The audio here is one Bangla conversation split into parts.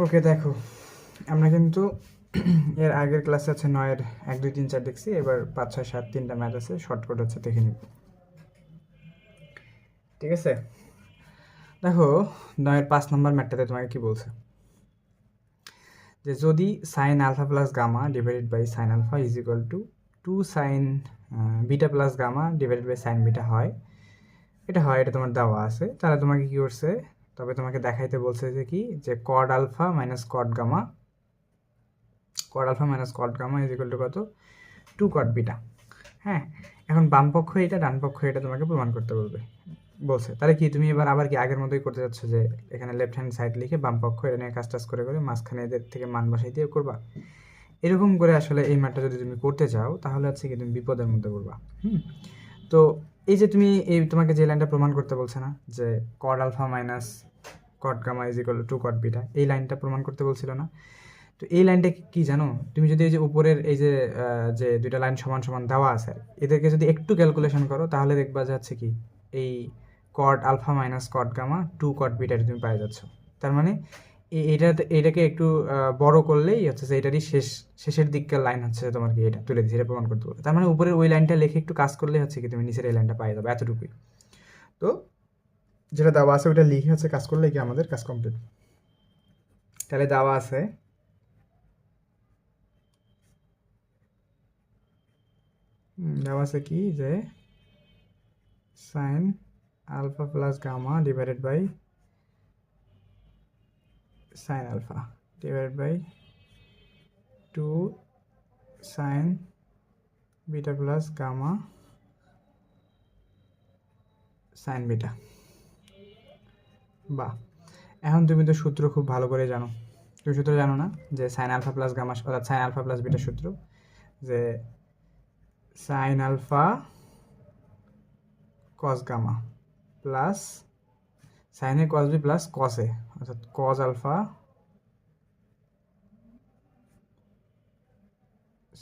ওকে, দেখো আমরা কিন্তু এর আগের ক্লাসে আছে 9-এর 1 2 3 4 দেখছি। এবার 5 6 7 3টা ম্যাথ আছে, শর্টকাট হচ্ছে দেখে নিব। ঠিক আছে, দেখো 9-এর 5 নম্বর ম্যাথটাতে তোমাকে কি বলছে, যে যদি sine alpha plus gamma divided by sine alpha is equal to 2 sine beta plus gamma divided by sine beta হয়, এটা তোমার দেওয়া আছে, তাহলে তোমাকে কি করছে, তবে তোমাকে দেখাইতে বলছে যে কি, যে code alpha minus cot gamma, is equal to কত, 2 কট বিটা। হ্যাঁ, এখন বাম পক্ষ এটা, ডান পক্ষ এটা তোমাকে প্রমাণ করতে বলছে। তাহলে কি তুমি এবার আবার কি আগের মতোই করতে যাচ্ছ, যে এখানে লেফট হ্যান্ড সাইড লিখে বাম পক্ষ এটা নিয়ে কাজ টাজ করে মাঝখানে এদের থেকে মান বসাই দিয়ে করবা? এরকম করে আসলে এই ম্যাটটা যদি তুমি করতে চাও, তাহলে হচ্ছে কি তুমি বিপদের মধ্যে পড়বা। তো এই যে তুমি তোমাকে যে লাইনটা প্রমাণ করতে বলছে না, যে code alpha minus cot gamma is equal to 2 cot beta, এই লাইনটা প্রমাণ করতে বলছিল না? তো এই লাইনটা কি জানো, তুমি যদি এই যে উপরের এই যে যে দুইটা লাইন সমান সমান দেওয়া আছে, এদেরকে যদি একটু ক্যালকুলেশন করো, তাহলে দেখবা যাচ্ছে কি এই cot alpha minus cot gamma 2 cot beta তুমি পাই যাচ্ছ। তার মানে এটাকে একটু বড় করলেই হচ্ছে যে এটারই শেষের দিককার লাইন হচ্ছে তোমার কি এটা তুলে দিচ্ছে, এটা প্রমাণ করতে পারবে। তার মানে উপরের ওই লাইনটা লিখে একটু কাজ করলে হচ্ছে কি তুমি নিচের এই লাইনটা পাই যাবে, এতটুকুই। তো যেটা দেওয়া আছে ওইটা লিখে হচ্ছে কাজ করলে কি আমাদের কাজ কমপ্লিট। তাহলে দেওয়া আছে কি, যে sine alpha plus gamma divided by sine alpha divided by 2 sine beta plus gamma sine beta. বাহ, এখন তুমি তো সূত্র খুব ভালো করে জানো। তুমি সূত্র জানো না, যে সাইন আলফা প্লাস গামা অর্থাৎ সাইন আলফা প্লাস বিটার সূত্র, যে sine alpha cos gamma plus sine A cos B plus cos A, অর্থাৎ cos alpha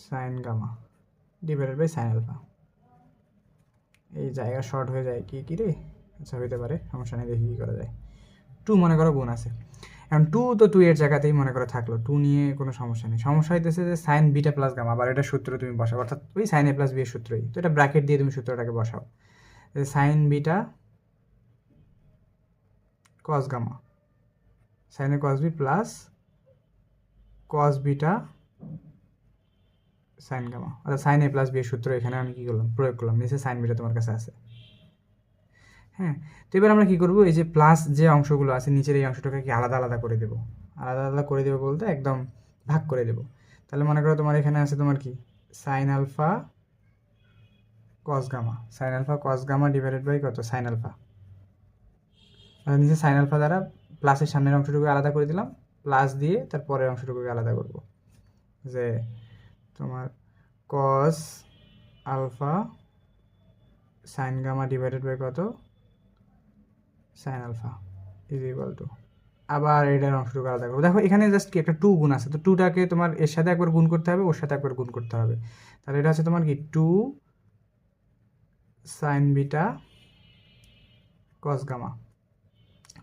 sine gamma divided by sine alpha. এই জায়গা শর্ট হয়ে যায় কি রে, আচ্ছা হইতে পারে, সমস্যা নেই, দেখি কী করা যায়। 2 মনে করো গুণ আছে, এখন 2 তো 2 এর জায়গাতেই মনে করো থাকলো, 2 নিয়ে কোনো সমস্যা নেই। সমস্যা হইতেছে যে সাইন বিটা প্লাস গামা, আবার এটা সূত্র তুমি বসাও, অর্থাৎ ওই সাইন এ প্লাস বি এর সূত্রই, তো এটা ব্র্যাকেট দিয়ে তুমি সূত্রটাকে বসাও, sine beta cos gamma sine A cos B plus cos beta sine gamma, অর্থাৎ সাইন এ প্লাস বি এর সূত্র এখানে আমি কী করলাম, প্রয়োগ করলাম, নিচে সাইন বিটা তোমার কাছে আছে। হ্যাঁ, তো এবার আমরা কী করবো, এই যে প্লাস যে অংশগুলো আছে নিচের এই অংশটাকে কি আলাদা আলাদা করে দেবো। আলাদা আলাদা করে দেবো বলতে একদম ভাগ করে দেবো। তাহলে মনে করো তোমার এখানে আছে তোমার কি sine alpha cos gamma, sine alpha cos gamma divided by কত সাইন আলফা, আর নিচে সাইন আলফা দ্বারা প্লাসের সামনের অংশটুকু আলাদা করে দিলাম, প্লাস দিয়ে তার পরের অংশটুকুকে আলাদা করব, যে তোমার cos alpha sine gamma divided by কত sine alpha is equal to, আবার এটার অংশটুকু আলাদা করবো। দেখো এখানে জাস্ট কি একটা 2 গুণ আছে, তো 2টাকে তোমার এর সাথে একবার গুণ করতে হবে, ওর সাথে একবার গুণ করতে হবে। তাহলে এটা আছে তোমার কি 2 sine beta cos gamma,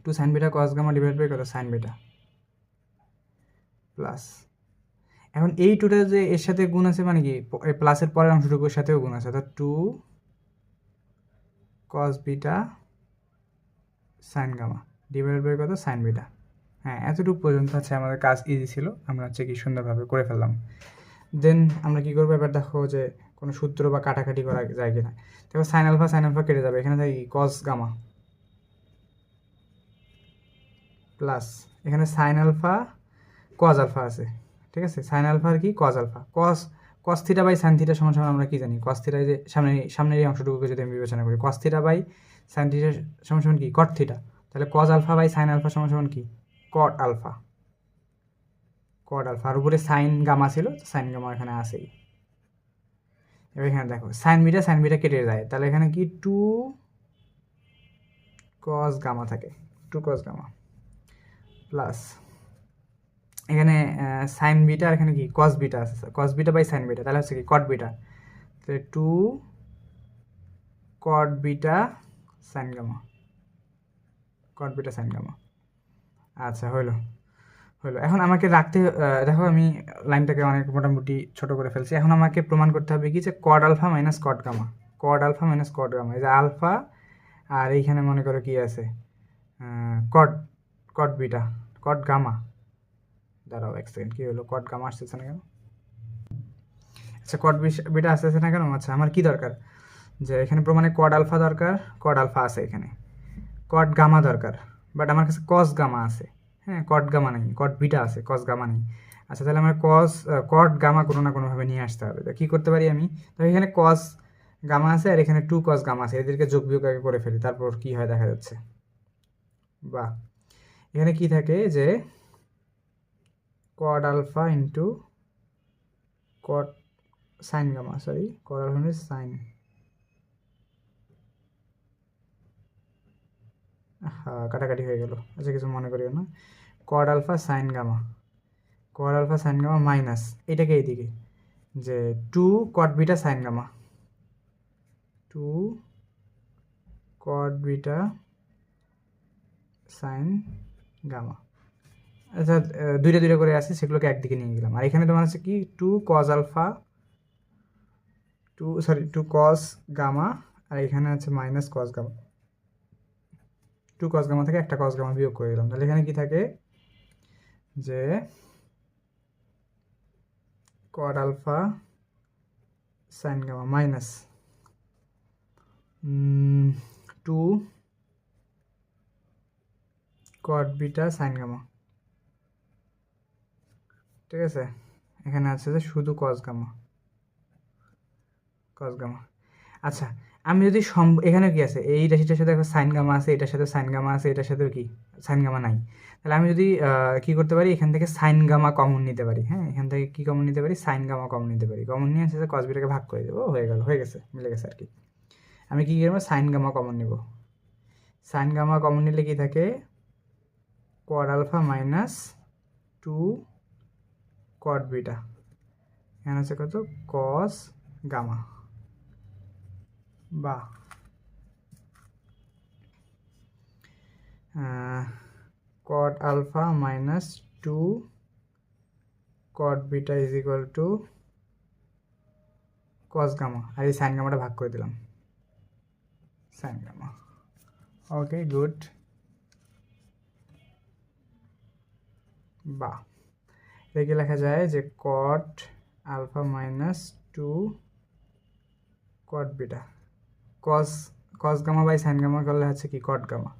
2 sine beta cos gamma divide by কত সাইন বিটা প্লাস, এখন এই 2টা যে এর সাথে গুণ আছে মানে কি প্লাসের পরের অংশটুকুর সাথেও গুণ আছে, অর্থাৎ 2 cos beta sine gamma divide by কত সাইন বিটা। হ্যাঁ, এতটুকু পর্যন্ত আছে আমাদের কাজ ইজি ছিল, আমরা হচ্ছে কি সুন্দরভাবে করে ফেললাম। দেন আমরা কি করবো, এবার দেখো যে কোনো সূত্র বা কাটাকাটি করা যায় কিনা। দেখো সাইন আলফা কেটে যাবে, এখানে থাকি কস গামা প্লাস এখানে সাইন আলফা কজ আলফা আছে, ঠিক আছে, সাইন আলফা আর কি cos alpha, cos theta by sine theta সমান সমান আমরা কি জানি, কস থিটা যে সামনের এই অংশটুকুকে যদি আমি বিবেচনা করি, cos theta by sine theta সমান সমান কি কট থিটা, তাহলে cos alpha by sine alpha সমান সমান কি কট আলফা, আর উপরে সাইন গামা ছিল, সাইন গামা এখানে আসেই। এবার এখানে দেখো সাইন বিটা কেটে যায়, তাহলে এখানে কি 2 কস গামা থাকে, 2 কস গামা প্লাস এখানে সাইন বিটা, আর এখানে কি কস বিটা আছে, cos beta by sine beta, তাহলে হচ্ছে কি কট বিটা, তাহলে 2 কট বিটা সাইন গামা, আচ্ছা হইলো। হলো। এখন আমাকে রাখতে দেখো আমি লাইনটাকে অনেক মোটামুটি ছোট করে ফেলছি। এখন আমাকে প্রমাণ করতে হবে কি যে code alpha minus cot gamma, code alpha minus cot gamma, এই যে আলফা আর এইখানে মনে করো কি আছে cot, cot beta, cot gamma. দাঁড়াও এক সেকেন্ড, কী হলো কড গামা আসতেছে না কেন? আচ্ছা কড বিটা আসতেছে না কেন? আচ্ছা আমার কি দরকার, যে এখানে প্রমাণে কড আলফা দরকার, কড আলফা আছে এখানে, কড গামা দরকার, বাট আমার কাছে কস গামা আছে। হ্যাঁ, কড গামা নেই, কড বিটা আছে, কস গামা নেই। আচ্ছা তাহলে আমার কড গামা কোনো না কোনোভাবে নিয়ে আসতে হবে। তো কী করতে পারি আমি? তো এখানে কস গামা আছে আর এখানে 2 কস গামা আছে, এদেরকে যোগ বিয়োগ আগে করে ফেলি, তারপর কি হয় দেখা যাচ্ছে। বা এখানে কি থাকে যে code alpha into cos sine gamma, sorry cos alpha মানে সাইন, হ্যাঁ কাটাকাটি হয়ে গেল। আচ্ছা কিছু মনে করিও না। Cos alpha sine gamma, code alpha sine gamma minus এটাকে এইদিকে, যে 2 code beta sine gamma, 2 code beta sine gamma. আচ্ছা দুইটা দুইটা করে আছে, সেগুলোকে একদিকে নিয়ে গেলাম। আর এখানে তোমার আছে কি 2 কজ আলফা, 2 কস গামা, আর এখানে আছে minus cos gamma. 2 cos gamma থেকে একটা কস গামা বিয়োগ করে দিলাম, তাহলে এখানে কি থাকে যে code alpha sine gamma minus 2 code beta sine gamma. ঠিক আছে, এখানে আছে যে শুধু কস গামা, কস গামা। আচ্ছা আমি যদি এখানে কি আছে, এই রাশিটার সাথে সাইন গামা আছে, এটার সাথে সাইন গামা আছে, এটার সাথেও কি সাইন গামা নাই, তাহলে আমি যদি কি করতে পারি, এখান থেকে সাইন গামা কমন নিতে পারি। হ্যাঁ, এখান থেকে কি কমন নিতে পারি, সাইন গামা কমন নিতে পারি। কমন নিয়ে আসে কস বিটাকে ভাগ করে দেবো, হয়ে গেল, হয়ে গেছে, মিলে গেছে আর কি। আমি কি করবো, সাইন গামা কমন নিব। সাইন গামা কমন নিলে কি থাকে, cot alpha minus 2 code beta, এখানে আছে কত কস গামা। বা cot alpha minus 2 code beta is equal to cos gamma, আর এই সাইন গামাটা ভাগ করে দিলাম, সাইন গামা। Okay good. বা এটাকে লেখা যায় যে cot alpha minus 2 cot beta, cos cos gamma by sine gamma করলে হচ্ছে কি cot gamma,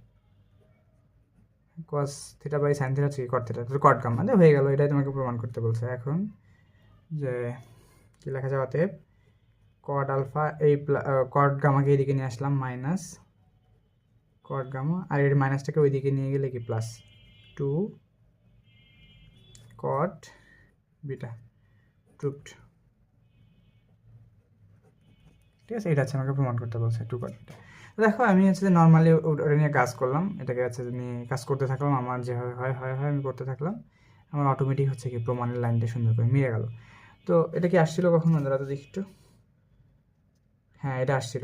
cos theta by sine theta হচ্ছে কি কট থিটা, তো কট গামা হয়ে গেল। এটাই তোমাকে প্রমাণ করতে বলছে এখন, যে কি লেখা যায় অতএব কট আলফা এই কট গামাকে এইদিকে নিয়ে আসলাম মাইনাস কট গামা, আর এর মাইনাসটাকে ওইদিকে নিয়ে গেলে কি প্লাস 2 কট বিটা ট্রুথ। ঠিক আছে, এটা হচ্ছে আমাকে প্রমাণ করতে বলছে 2 কট বিটা। দেখো আমি হচ্ছে যে নর্মালি ওটা নিয়ে কাজ করলাম, এটাকে হচ্ছে নিয়ে কাজ করতে থাকলাম, আমার যেভাবে হয় আমি করতে থাকলাম, আমার অটোমেটিক হচ্ছে কি প্রমাণের লাইনটা সুন্দর করে মিলে গেল। তো এটা কি আসছিল কখন বন্ধুরা, তো দেখি একটু। হ্যাঁ এটা আসছিল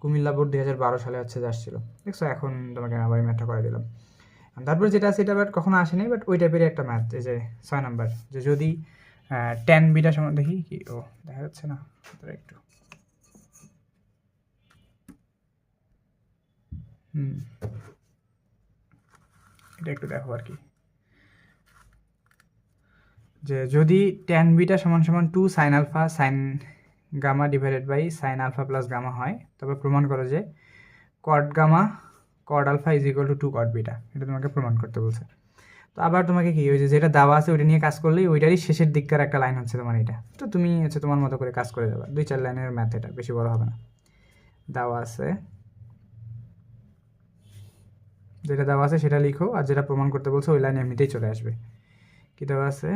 কুমিল্লা বোর্ড 2012 সালে হচ্ছে যে আসছিল, দেখছো। এখন তোমাকে আবার ম্যাথটা করে দিলাম। তারপর যেটা আছে এটা বাট কখনো আসেনি, বাট ওই টাইপেরই একটা ম্যাথ, এই যে 6 নাম্বার, যে যদি টেন বিটা সমান, দেখি কি ও দেখা যাচ্ছে না একটু, এটা একটু দেখো আর কি, যে যদি টেন বিটা সমান সমান 2 sine alpha sine gamma divided by sine alpha plus gamma হয়, তবে প্রমাণ করো যে cot gamma cot alpha is equal to 2 cot beta, এটা তোমাকে প্রমাণ করতে বলছে। তো আবার তোমাকে কি ওই যে যেটা দেওয়া আছে ওইটা নিয়ে কাজ করলেই ওইটারই শেষের দিককার একটা লাইন হচ্ছে তোমার এটা, তো তুমি হচ্ছে তোমার মতো করে কাজ করে যাবে, 2-4 লাইনের ম্যাথ, এটা বেশি বড় হবে না। দেওয়া আছে, যেটা দেওয়া আছে সেটা লিখো, আর যেটা প্রমাণ করতে বলছো ওই লাইন এমনিতেই চলে আসবে। কি দেওয়া আছে,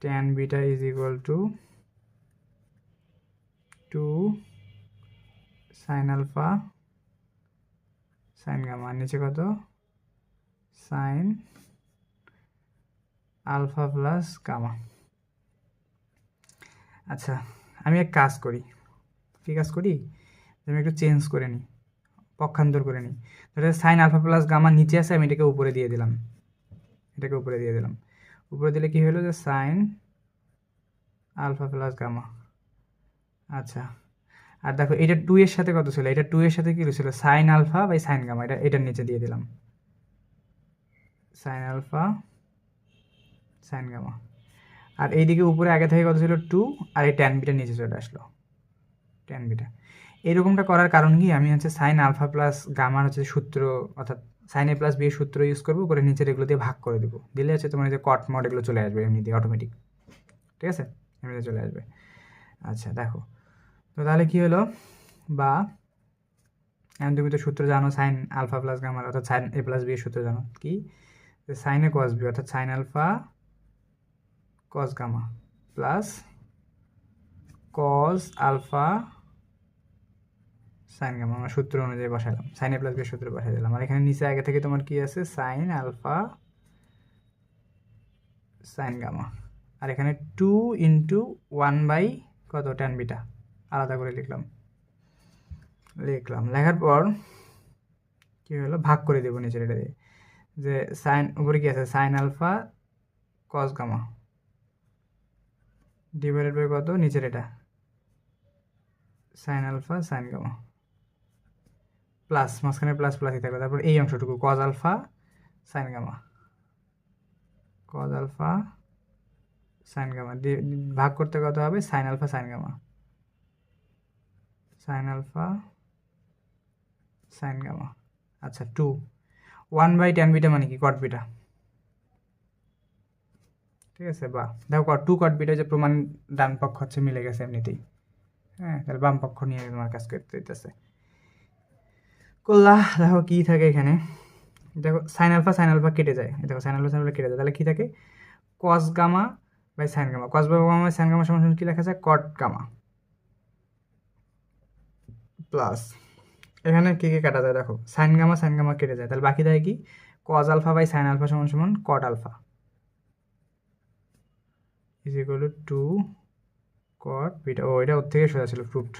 tan beta is equal to 2 sine alpha sine gamma, নিচে কত সাইন আলফা প্লাস গামা। আচ্ছা আমি এক কাজ করি, কী কাজ করি, আমি একটু চেঞ্জ করে নিই, পক্ষান্তর করে নিই। তাহলে সাইন আলফা প্লাস গামা নিচে আছে, আমি এটাকে উপরে দিয়ে দিলাম, এটাকে উপরে দিয়ে দিলাম। উপরে দিলে কি হলো যে সাইন আলফা প্লাস গামা। আচ্ছা, আর দেখো এটা 2 এর সাথে কত ছিল, এটা 2 এর সাথে কি ছিল, sine alpha by sine gamma. এটার নিচে দিয়ে দিলাম সাইন আলফা সাইন গামা। আর এইদিকে উপরে আগে থেকে কত ছিল 2, আর এই ট্যান বিটা নিচে চলে আসলো, ট্যান বিটা। এরকমটা করার কারণ কি, আমি হচ্ছে সাইন আলফা প্লাস গামার হচ্ছে সূত্র, অর্থাৎ সাইন এ প্লাস বি এর সূত্র ইউজ করবো, করে নিচের এগুলো দিয়ে ভাগ করে দেবো। দিলে হচ্ছে তোমার যে কট মড এগুলো চলে আসবে এমনি দিয়ে অটোমেটিক, ঠিক আছে, এমনিতে চলে আসবে। আচ্ছা দেখো, তো তাহলে কি হলো, বা এখন তুমি তো সূত্র জানো সাইন আলফা প্লাস গামার, অর্থাৎ সাইন এ প্লাস বি এর সূত্র জানো কি, সাইন এ কস বি অর্থাৎ sine alpha cos gamma plus cos alpha sine gamma. আমরা সূত্র অনুযায়ী বসালাম, সাইন এ প্লাস বি সূত্র বসাই দিলাম। আর এখানে নিচে আগে থেকে তোমার কি আছে, সাইন আলফা সাইন গামা। আর এখানে 2 ইন্টু 1 বাই কত ট্যান বিটা আলাদা করে লিখলাম। লেখার পর কি হলো, ভাগ করে দেবো নিচের এটা দিয়ে, যে সাইন উপরে কি আছে, sine alpha cos gamma divided by কত নিচের এটা sine alpha sine gamma, plus মাঝখানে প্লাস প্লাসই থাকবে। তারপর এই অংশটুকু cos alpha sine gamma, cos alpha sine gamma ভাগ করতে কত হবে, sine alpha sine gamma, sine alpha sine gamma. আচ্ছা 2 1 বাই ট্যান বিটা মানে কি, কট বিটা, ঠিক আছে। বা দেখো 2 কট বিটা যে প্রমাণ ডান পক্ষ হচ্ছে মিলে গেছে এমনিতেই, হ্যাঁ, তাহলে বাম পক্ষ নিয়ে তোমার কাজ করতে দিতেছে। করলা, দেখো কি থাকে এখানে, দেখো সাইন আলফা কেটে যায়, দেখো সাইন আলফা কেটে যায়, তাহলে কি থাকে, cos gamma by sine gamma. Cos by gamma by sine gamma সমান কি লেখা যায়, কট গামা প্লাস এখানে কি কি কাটা যায়, দেখো সাইন গামা কেটে যায়, তাহলে বাকি থাকে কি, cos alpha by sine alpha সমান সমান cot alpha is equal to 2 cot beta. ও এটা ওর থেকে সোজা ছিল প্রুফড,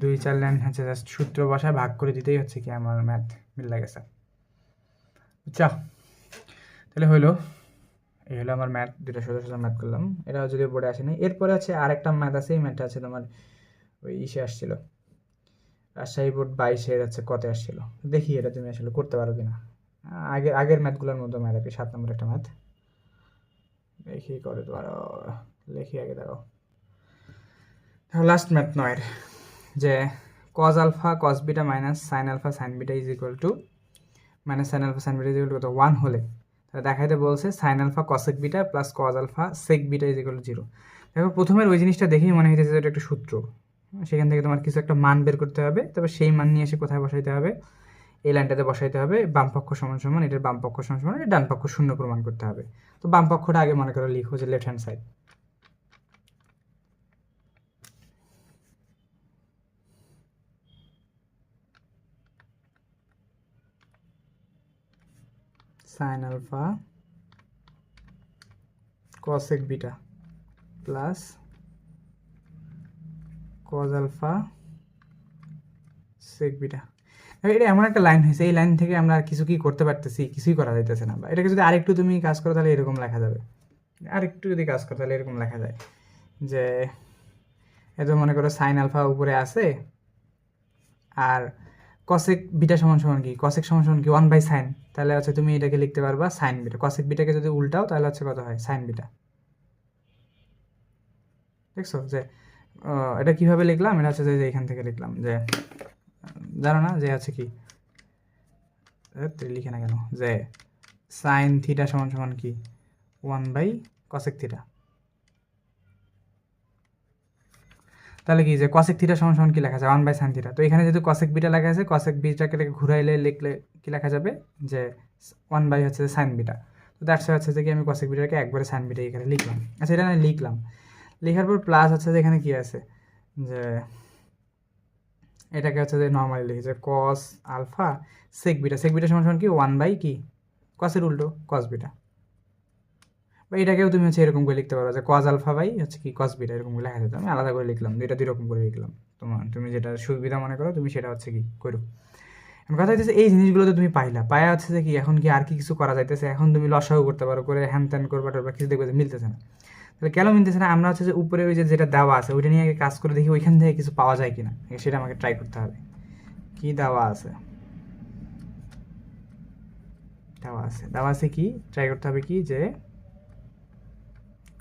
2-4 লাইন হচ্ছে জাস্ট সূত্র বসায় ভাগ করে দিতেই হচ্ছে কি আমার ম্যাথ মিলে গেছে। আচ্ছা তাহলে হইলো, এই হলো আমার ম্যাথ, দুটো সোজা সোজা ম্যাথ করলাম, এটা যদিও বোর্ডে আসেনি। এরপরে আছে আরেকটা ম্যাথ আছে, এই ম্যাথটা আছে তোমার ওই ইসে আসছিল, রাজশাহী বোর্ড 22-এর হচ্ছে কতে আসছিল, দেখি এটা তুমি আসলে করতে পারো কিনা। আগের ম্যাথগুলোর মতো ম্যাথ আর কি, 7 নম্বর একটা ম্যাথ, দেখি করে তো আরো লেখি আগে। দেখো লাস্ট ম্যাথ 9-এর, যে cos alpha cos beta minus sine alpha sine beta is equal to minus sine alpha sine beta is equal to কত 1 হলে, তাহলে দেখাইতে বলছে sine alpha cosec beta plus cos alpha sec beta is equal to 0। দেখো প্রথমের ওই জিনিসটা দেখেই মনে হয়েছে যে এটা একটা সূত্র, সেখান থেকে তোমার কিছু একটা মান বের করতে হবে, তবে সেই মান নিয়ে এসে কোথায় বসাইতে হবে, এই লাইনটাতে বসাইতে হবে, বাম পক্ষ সমান সমান এটার বাম পক্ষ সমান সমান এটা ডান পক্ষ শূন্য প্রমাণ করতে হবে। তো বাম পক্ষটা আগে মনে করো লিখো যে left hand side, sine alpha cosec beta plus cos alpha sec beta. এটা এমন একটা লাইন হয়েছে, এই লাইন থেকে আমরা কিছু কি করতে পারতেছি, কিছুই করা যাইতেছে না। এটাকে যদি আরেকটু তুমি কাজ করো তাহলে এরকম লেখা যাবে, আরেকটু যদি কাজ করো তাহলে এরকম লেখা যায় যে এত মনে করো সাইন আলফা উপরে আছে, আর কসেক বিটা সমান সমান কি, কসেক সমান সমান কি 1 বাই সাইন, তাহলে হচ্ছে তুমি এটাকে লিখতে পারবা সাইন বিটা। কসেক বিটাকে যদি উল্টাও তাহলে হচ্ছে কত হয়, সাইন বিটা। দেখছো যে এটা কিভাবে লিখলাম, এটা হচ্ছে যে এখান থেকে লিখলাম, যে জানো না যে আছে কি, লিখে না কেন, যে সাইন থিটা সমান সমান কি 1 বাই কসেক থিটা, তাহলে কি যে কসেক থিটা সমান সমান কি লেখা যায় 1 বাই সাইন থিটা। তো এখানে যেহেতু কসেক বিটা লেখা আছে, কসেক বিটাকে ঘুরাইলে লিখলে কি লেখা যাবে, যে 1 বাই হচ্ছে সাইন বিটা। তো দ্যাটস হচ্ছে যে কি আমি কসেক বিটাকে একবারে সাইন বিটা এখানে লিখলাম। আচ্ছা এটা আমি লিখলাম, লেখার পর প্লাস হচ্ছে যে এখানে কি আছে, যে এটাকে হচ্ছে যে নর্মালি লিখি যে কস আলফা সেক বিটা, সেক বিটা সমান সমান কি 1 বাই কি কসের উল্টো কস বিটা। বা এটাকেও তুমি হচ্ছে এরকম করে লিখতে পারো যে কজ আলফা বাই হচ্ছে কি কস বিটা, এরকম করে লেখা যেত। আমি আলাদা করে লিখলাম, দুইটা দুই রকম করে লিখলাম, তুমি যেটা সুবিধা মনে করো তুমি সেটা হচ্ছে কি করো। কথা হচ্ছে এই জিনিসগুলো তো তুমি পায়া হচ্ছে যে কি এখন কি আর কি কিছু করা যাইতেছে, এখন তুমি লসাগু করতে পারো, করে হ্যান ত্যান করবা টরবা, কিছু দেখবে যে মিলতেছে না। তাহলে কেন মিলতেছে না? আমরা হচ্ছে যে উপরে ওই যে যেটা দেওয়া আছে ওইটা নিয়ে কাজ করে দেখি ওইখান থেকে কিছু পাওয়া যায় কিনা, সেটা আমাকে ট্রাই করতে হবে। কি দেওয়া আছে কি ট্রাই করতে হবে কি যে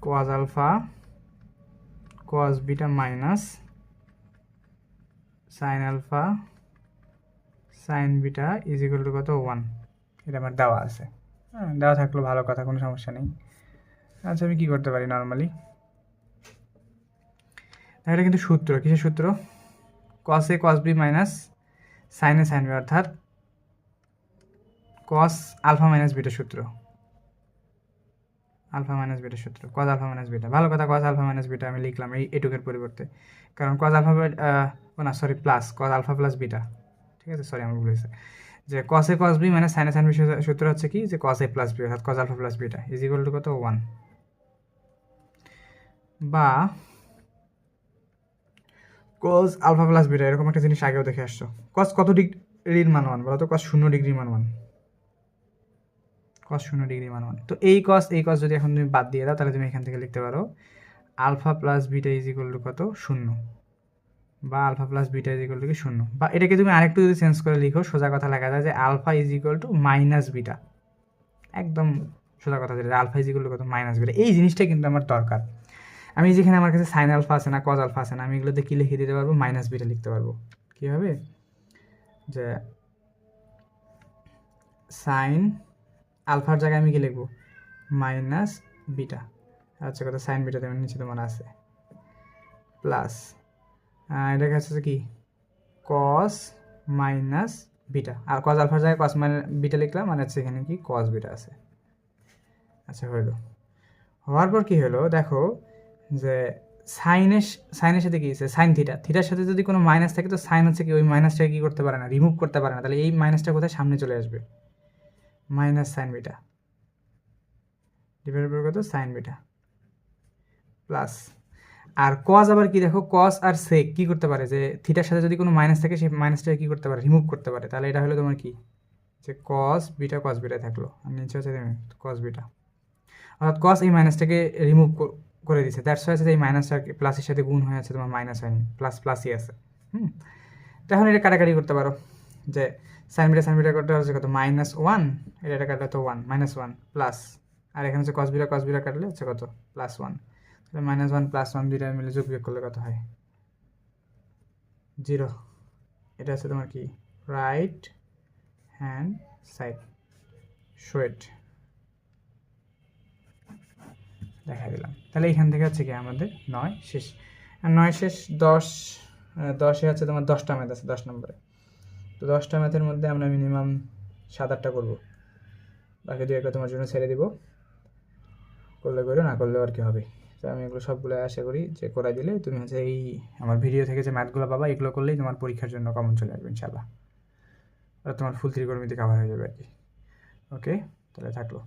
cos alpha cos beta minus sin alpha sin beta is equal to কত 1, এটা আমার দেওয়া আছে। হ্যাঁ, দেওয়া থাকলো ভালো কথা, কোনো সমস্যা নেই। আচ্ছা আমি কি করতে পারি নর্মালি, এটা কিন্তু সূত্র, কিসের সূত্র? cos a cos b minus sin a sin b, অর্থাৎ cos আলফা মাইনাস বিটা সূত্র, আলফা মাইনাস বিটা সূত্র, cos আলফা মাইনাস বিটা। ভালো কথা, cos আলফা মাইনাস বিটা আমি লিখলাম এটুকের পরিবর্তে, কারণ cos আলফা না sorry plus cos alpha plus beta, ঠিক আছে সরি আমার ভুল হয়েছে, যে cos a cos b minus sin a sin b সূত্র হচ্ছে কি যে cos a প্লাস b অর্থাৎ cos alpha plus beta is equal to কত 1, বা cos আলফা প্লাস বিটা এরকম একটা জিনিস আগেও দেখে আসছো। cos কত ডিগ্রির মান 1 বলো তো? cos 0 ডিগ্রি মান 1, cos 0 ডিগ্রি মান 1। তো এই cos যদি এখন তুমি বাদ দিয়ে দাও তাহলে তুমি এখান থেকে লিখতে পারো alpha plus beta is equal to কত 0, বা alpha plus beta is equal to কি 0, বা এটাকে তুমি আরেকটু যদি চেঞ্জ করে লিখো সোজা কথা লেখা যায় যে alpha is equal to minus beta, একদম সোজা কথা যেটা আলফা ইজ ইকুয়াল টু কত মাইনাস বিটা। এই জিনিসটা কিন্তু আমার দরকার। আমি যেখানে আমার কাছে সাইন আলফা আছে না কজ আলফা আছে না, আমি এগুলোতে কী লিখে দিতে পারবো? মাইনাস বিটা লিখতে পারবো। কীভাবে? যে সাইন আলফার জায়গায় আমি কি লিখবো? Minus beta. আচ্ছা কথা সাইন বিটা তেমন নিচে তোমার আছে প্লাস এটাকে হচ্ছে কি কস মাইনাস বিটা, আর কজ আলফার জায়গায় কস মাইনাস বিটা লিখলাম, মানে হচ্ছে এখানে কি কস বিটা আছে। আচ্ছা হইলো, হওয়ার পর কি হলো দেখো যে সাইনের সাথে কি আছে সাইন থিটার সাথে যদি কোনো মাইনাস থাকে তো সাইন হচ্ছে কি ওই মাইনাসটাকে কী করতে পারে না, রিমুভ করতে পারে না। তাহলে এই মাইনাসটা কোথায় সামনে চলে আসবে? Minus sine beta divided by কত সাইন বিটা প্লাস, আর কজ আবার কি দেখো কস আর সেক কি করতে পারে যে থিটার সাথে যদি কোনো মাইনাস থাকে সেই মাইনাসটাকে কী করতে পারে? রিমুভ করতে পারে। তাহলে এটা হলো তোমার কি যে কস বিটা থাকলো, আর নিচে হচ্ছে কস বিটা, অর্থাৎ কস এই মাইনাসটাকে রিমুভ করে দিচ্ছে। দ্যাটস ওয়াই যে এই মাইনাসটা প্লাসের সাথে গুণ হয়ে আছে, তোমার মাইনাস হয়নি, প্লাসই আছে। তো এখন এটা কাটাকাটি করতে পারো যে সাইন বিটা করতে হচ্ছে কত -1, এটা কাটলে তো 1 -1 প্লাস, আর এখানে হচ্ছে কস বিটা কাটলে হচ্ছে কত +1, তাহলে -1 +1 দুইটা মিলে যোগ বিয়োগ করলে কত হয়? 0। এটা হচ্ছে তোমার কি রাইট হ্যান্ড সাইড। শোয়েট দেখা দিলাম। তাহলে এইখান থেকে হচ্ছে কি আমাদের 9 শেষ, আর 9 শেষ 10 হচ্ছে তোমার 10টা ম্যাথ আছে 10 নম্বরে। তো 10টা ম্যাথের মধ্যে আমরা মিনিমাম 7-8টা করবো, বাকি 2-1টা তোমার জন্য ছেড়ে দিব, করলে করো না করলেও আর কি হবে। তো আমি এগুলো সবগুলো আশা করি যে করাই দিলে তুমি হচ্ছে এই আমার ভিডিও থেকে যে ম্যাথগুলো পাবা এগুলো করলেই তোমার পরীক্ষার জন্য কমন চলে আসবে ইনশাল্লাহ, আর তোমার ফুল ত্রিকোণমিতি কভার হয়ে যাবে আর কি। ওকে, তাহলে থাকলো।